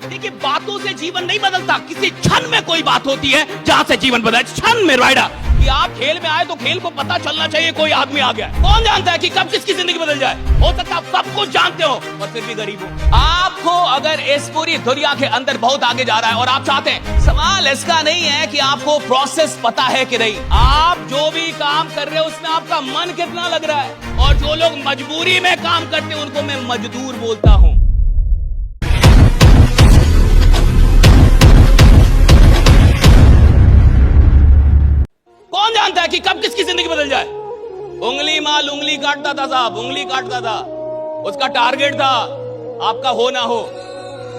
देखिए, बातों से जीवन नहीं बदलता, किसी क्षण में कोई बात होती है जहां से जीवन बदला। क्षण में राइडा कि आप खेल में आए तो खेल को पता चलना चाहिए कोई आदमी आ गया। कौन जानता है कि कब किसकी जिंदगी बदल जाए। हो सकता है आप सब कुछ जानते हो और फिर भी गरीब हो। आपको अगर इस पूरी दुनिया के अंदर बहुत आगे जा रहा है और आप चाहते हैं, सवाल इसका नहीं है कि आपको प्रोसेस पता है कि नहीं, आप जो भी काम कर रहे हो उसमें आपका मन कितना लग रहा है। और जो लोग मजबूरी में काम करते हैं उनको मैं मजदूर बोलता हूं। कौन जानता है कि कब किसकी जिंदगी बदल जाए। उंगली माल उंगली काटता था साहब, उंगली काटता था। उसका टारगेट था आपका हो ना हो।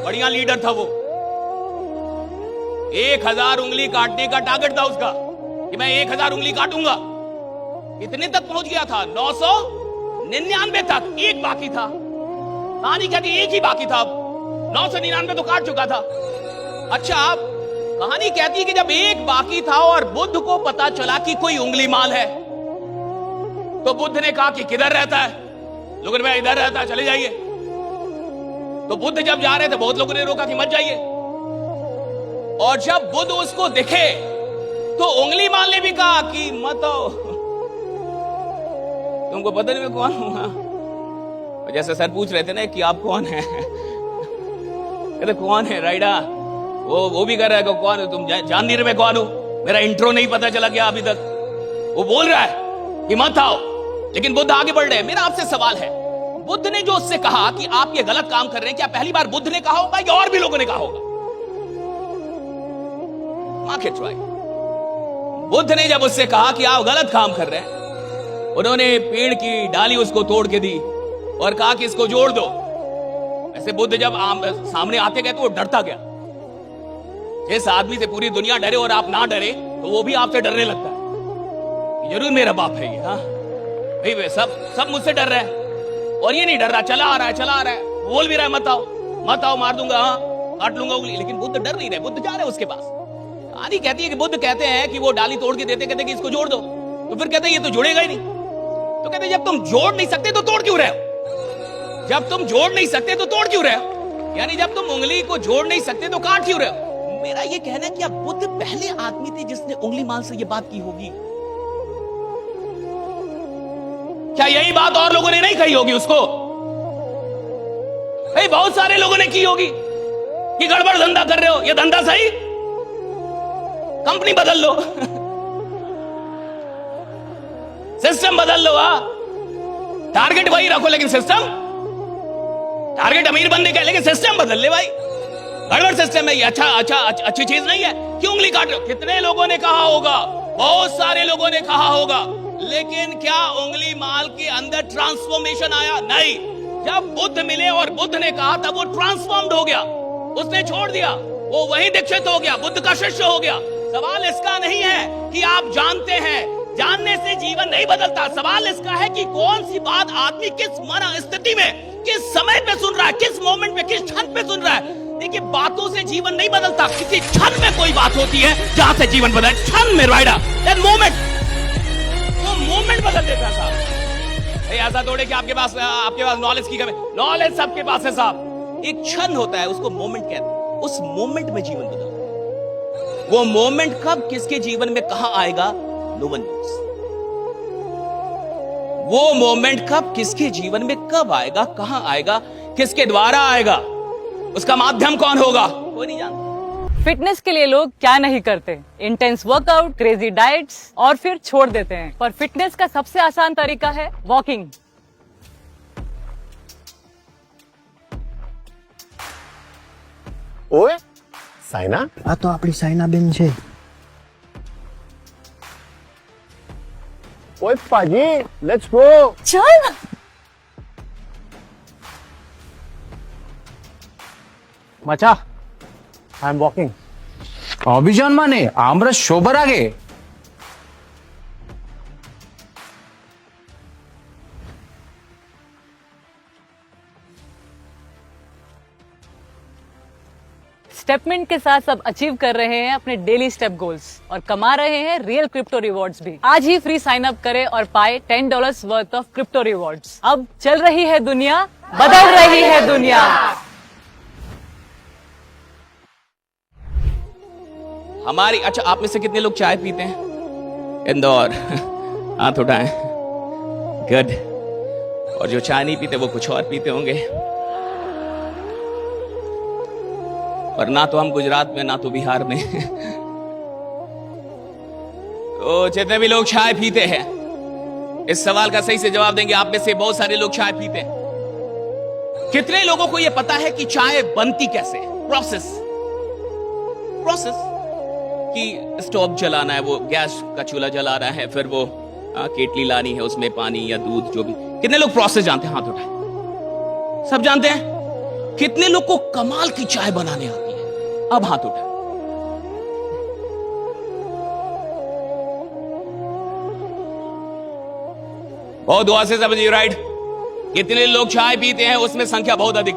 बढ़िया लीडर था वो। 1000 उंगली काटने का टारगेट था उसका कि मैं 1000 उंगली काटूंगा। इतने तक पहुंच गया था, 999 तक एक बाकी था। कहानी कहती एक ही बाकी था, 999 तो काट चुका था। अच्छा, कहानी कहती है कि जब एक बाकी था और बुद्ध को पता चला कि कोई उंगली माल है, तो बुद्ध ने कहा कि किधर रहता है। लोगों ने कहा इधर रहता है, चले जाइए। तो बुद्ध जब जा रहे थे बहुत लोगों ने रोका कि मत जाइए। और जब बुद्ध उसको दिखे तो उंगली माल ने भी कहा कि मत आओ, तुमको पता नहीं मैं कौन हूं। जैसे सर पूछ रहे थे ना कि आप कौन है, कहते कौन है राइडा। वो भी कर रहा है कि कौन है, तुम जान नहीं रहे मैं कौन हूं, मेरा इंट्रो नहीं पता चला क्या अभी तक। वो बोल रहा है कि मत आओ, लेकिन बुद्ध आगे बढ़ रहे हैं। मेरा आपसे सवाल है, बुद्ध ने जो उससे कहा कि आप ये गलत काम कर रहे हैं, क्या पहली बार बुद्ध ने कहा होगा या और भी लोगों ने कहा होगा? Market right. बुद्ध ने जब उससे कहा कि आप गलत काम कर रहे हैं, उन्होंने पेड़ की डाली उसको तोड़ के दी और कहा कि इसको जोड़ दो। ऐसे बुद्ध जब सामने आते गए तो वो डरता गया। जिस आदमी से पूरी दुनिया डरे और आप ना डरे तो वो भी आपसे डरने लगता है। जरूर मेरा बाप है ये, हाँ भाई, वे सब मुझसे डर रहे हैं और ये नहीं डर रहा, चला आ रहा है, बोल भी रहा है मत आओ मार दूंगा, हाँ काट लूंगा उंगली। लेकिन बुद्ध डर नहीं रहे, बुद्ध जा रहे हैं उसके पास। कहानी कहती है कि बुद्ध कहते हैं कि वो डाली तोड़ के देते, कहते कि इसको जोड़ दो। तो फिर कहते ये तो जुड़ेगा ही नहीं। तो कहते जब तुम जोड़ नहीं सकते तो तोड़ क्यों रहे हो? जब तुम जोड़ नहीं सकते तो तोड़ क्यों रहे हो? यानी जब तुम उंगली को जोड़ नहीं सकते तो काट क्यों रहे हो? मेरा ये कहना है कि अब बुद्ध पहले आदमी थे जिसने उंगली माल से ये बात की होगी। क्या यही बात और लोगों ने नहीं कही होगी उसको? भाई बहुत सारे लोगों ने की होगी कि गड़बड़ धंधा कर रहे हो, ये धंधा सही, कंपनी बदल लो सिस्टम बदल लो। टारगेट वही रखो लेकिन सिस्टम, टारगेट अमीर बनने का लेकिन सिस्टम बदल ले भाई। गड़बड़ सिस्टम है ये, अच्छी चीज नहीं है। क्यों उंगली काट रहे हो? कितने लोगों ने कहा होगा, बहुत सारे लोगों ने कहा होगा, लेकिन क्या उंगली माल के अंदर ट्रांसफॉर्मेशन आया? नहीं। जब बुद्ध मिले और बुद्ध ने कहा तब वो ट्रांसफॉर्म्ड हो गया, उसने छोड़ दिया, वो वही दीक्षित हो गया, बुद्ध का शिष्य हो गया। सवाल इसका नहीं है कि आप जानते हैं, जानने से जीवन नहीं बदलता। सवाल इसका है कि कौन सी बात आदमी किस मन स्थिति में, किस समय पे सुन रहा है, किस मोमेंट में, किस क्षण पे सुन रहा है। देखिए, बातों से जीवन नहीं बदलता, किसी क्षण में कोई बात होती है जहां से जीवन बदला। क्षण में राइडा, दैट मोमेंट, वो मोमेंट बदल देता है साहब। ऐसा थोड़े कि आपके पास नॉलेज की कमी, नॉलेज सबके पास है साहब। एक क्षण होता है, उसको मोमेंट कहते हैं। उस मोमेंट में जीवन बदलता है। वो मोमेंट कब किसके जीवन में कहां आएगा, नो वन नोस। वो मोमेंट कब किसके जीवन में कब आएगा, कहां आएगा, किसके द्वारा आएगा, उसका माध्यम कौन होगा, कोई नहीं जानता। फिटनेस के लिए लोग क्या नहीं करते, इंटेंस वर्कआउट, क्रेजी डाइट्स और फिर छोड़ देते हैं। पर फिटनेस का सबसे आसान तरीका है वॉकिंग। ओए साइना, આ તો આપણી સાયનાબેન છે. ओए पाजी, लेट्स गो. चल मचा, आई एम वॉकिंग. অভিযান মানে আমরা সবার আগে। स्टेपमेंट के साथ सब अचीव कर रहे हैं अपने डेली स्टेप गोल्स और कमा रहे हैं रियल क्रिप्टो रिवॉर्ड्स भी। आज ही फ्री साइन अप करें और पाए $10 वर्थ ऑफ क्रिप्टो रिवॉर्ड्स। अब चल रही है दुनिया, बदल रही है दुनिया। हमारी, अच्छा आप में से कितने लोग चाय पीते हैं? इंदौर, हाथ उठाएं। गुड। और जो चाय नहीं पीते वो कुछ और पीते होंगे। और ना तो हम गुजरात में, ना तो बिहार में। तो जितने भी लोग चाय पीते हैं, इस सवाल का सही से जवाब देंगे। आप में से बहुत सारे लोग चाय पीते हैं। कितने लोगों को यह पता है कि चाय बनती कैसे? प्रोसेस कि स्टोव जलाना है, वो गैस का चूल्हा जलाना है, फिर वो केटली लानी है, उसमें पानी या दूध जो भी। कितने लोग प्रोसेस जानते हैं? हाथ उठाए। सब जानते हैं? कितने लोग को कमाल की चाय बनाने आती है? अब हाथ उठाए। बहुत दुआ से समझिए, राइट। कितने लोग चाय पीते हैं उसमें संख्या बहुत अधिक।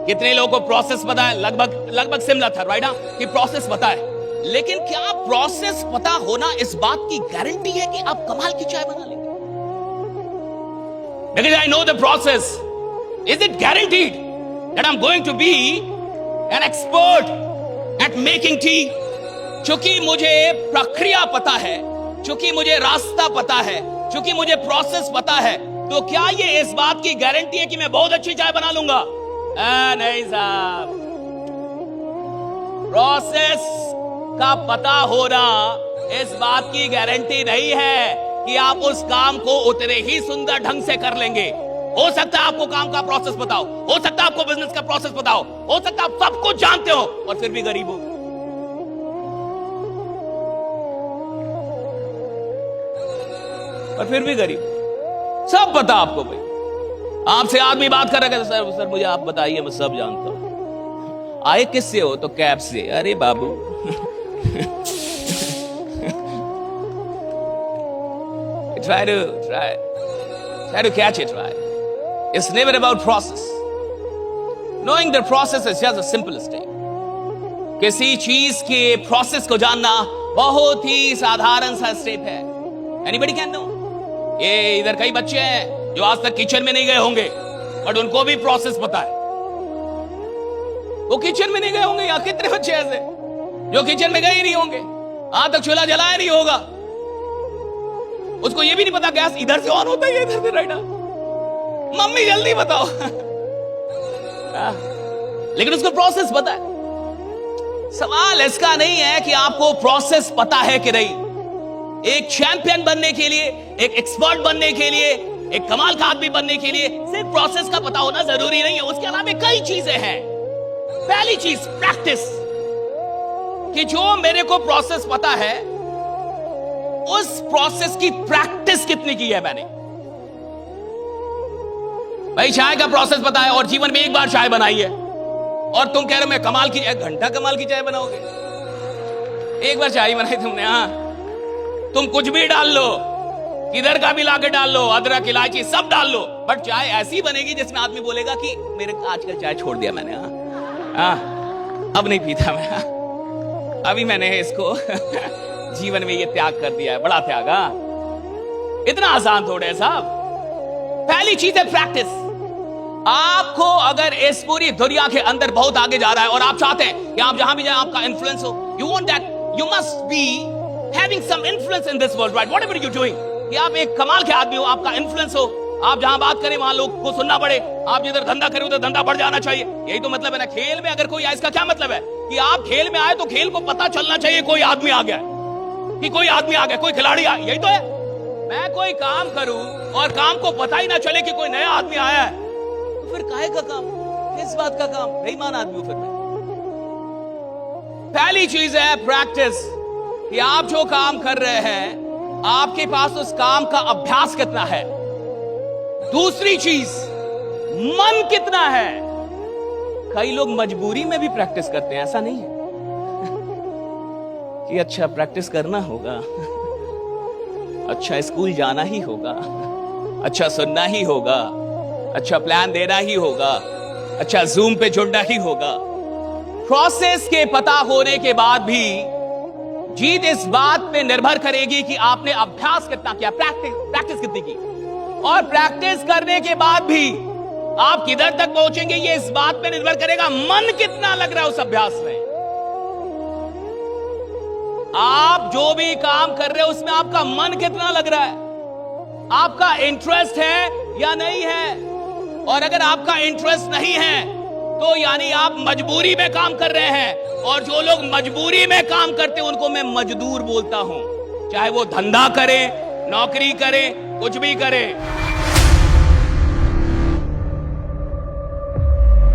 कितने लोगों को प्रोसेस पता है? लगभग सिमिलर था, राइट? कि प्रोसेस पता है, लेकिन क्या प्रोसेस पता होना इस बात की गारंटी है कि आप कमाल की चाय बना लेंगे? Because I know the process. Is it guaranteed that I'm going to be an expert at making tea? चूंकि मुझे प्रक्रिया पता है, चूंकि मुझे रास्ता पता है, चूंकि मुझे प्रोसेस पता है, तो क्या ये इस बात की गारंटी है कि मैं बहुत अच्छी चाय बना लूंगा? नहीं साहब। प्रोसेस का पता होना इस बात की गारंटी नहीं है कि आप उस काम को उतने ही सुंदर ढंग से कर लेंगे। हो सकता है आपको काम का प्रोसेस पता हो सकता है आपको बिजनेस का प्रोसेस पता हो सकता है आप सब कुछ जानते हो और फिर भी गरीब हो। और फिर भी गरीब, सब पता आपको। भाई आपसे आदमी बात कर रहा है, सर मुझे आप बताइए, मैं सब जानता हूं। आए किससे हो? तो कैब से। अरे बाबू, try to catch it, right? It's never about process. Knowing the process is just a simple step. किसी चीज के प्रोसेस को जानना बहुत ही साधारण सा स्टेप है। Anybody can know? ये इधर कई बच्चे हैं जो आज तक किचन में नहीं गए होंगे, बट उनको भी प्रोसेस पता है। वो किचन में नहीं गए होंगे। या कितने बच्चे ऐसे जो किचन में गए ही नहीं होंगे, आज तक चूल्हा जलाया नहीं होगा, उसको ये भी नहीं पता गैस इधर से ऑन होता है, इधर से राइट। मम्मी जल्दी बताओ। लेकिन उसको प्रोसेस पता है। सवाल इसका नहीं है कि आपको प्रोसेस पता है कि नहीं। एक चैंपियन बनने के लिए, एक एक्सपर्ट बनने के लिए, एक कमाल का आदमी बनने के लिए सिर्फ प्रोसेस का पता होना जरूरी नहीं है। उसके अलावा कई चीजें हैं। पहली चीज प्रैक्टिस, कि जो मेरे को प्रोसेस पता है उस प्रोसेस की प्रैक्टिस कितनी की है मैंने। भाई चाय का प्रोसेस पता है और जीवन में एक बार चाय बनाई है, और तुम कह रहे हो मैं कमाल की, 1 घंटा कमाल की चाय बनाओगे? एक बार चाय बनाई तुमने, हाँ। तुम कुछ भी डाल लो, किधर का भी लाके डाल लो, अदरक इलायची सब डाल लो, बट चाय ऐसी बनेगी जिसमें आदमी बोलेगा कि मेरे आजकल चाय छोड़ दिया मैंने, अब नहीं पीता मैं, अभी मैंने इसको जीवन में ये त्याग कर दिया है। बड़ा त्याग, इतना आसान थोड़े है साहब। पहली चीज है प्रैक्टिस। आपको अगर इस पूरी दुनिया के अंदर बहुत आगे जा रहा है और आप चाहते हैं कि आप जहां भी जाए आपका इन्फ्लुएंस हो, you want that, you must be having some influence in this world, right? Whatever you doing, कि आप एक कमाल के आदमी हो, आपका इन्फ्लुएंस हो, आप जहां बात करें वहां लोग को सुनना पड़े, आप जिधर धंधा करें उधर धंधा बढ़ जाना चाहिए। यही तो मतलब है ना। खेल में अगर कोई आए, इसका क्या मतलब है कि आप खेल में आए तो खेल को पता चलना चाहिए कोई आदमी आ गया, कि कोई आदमी आ गया, कोई खिलाड़ी आया। यही तो है। मैं कोई काम करूं और काम को पता ही ना चले कि कोई नया आदमी आया है, तो फिर काहे का काम, किस बात का काम? बेईमान आदमी हूं फिर मैं। पहली चीज है प्रैक्टिस, कि आप जो काम कर रहे हैं आपके पास उस काम का अभ्यास कितना है। दूसरी चीज, मन कितना है। कई लोग मजबूरी में भी प्रैक्टिस करते हैं, ऐसा नहीं है कि अच्छा प्रैक्टिस करना होगा, अच्छा स्कूल जाना ही होगा, अच्छा सुनना ही होगा, अच्छा प्लान देना ही होगा, अच्छा जूम पे जुड़ना ही होगा। प्रोसेस के पता होने के बाद भी जीत इस बात पे निर्भर करेगी कि आपने अभ्यास कितना किया, प्रैक्टिस कितनी की। और प्रैक्टिस करने के बाद भी आप किधर तक पहुंचेंगे ये इस बात पे निर्भर करेगा मन कितना लग रहा है उस अभ्यास में। आप जो भी काम कर रहे हो उसमें आपका मन कितना लग रहा है, आपका इंटरेस्ट है या नहीं है। और अगर आपका इंटरेस्ट नहीं है तो यानी आप मजबूरी में काम कर रहे हैं, और जो लोग मजबूरी में काम करते हैं उनको मैं मजदूर बोलता हूं, चाहे वो धंधा करे, नौकरी करे, कुछ भी करे।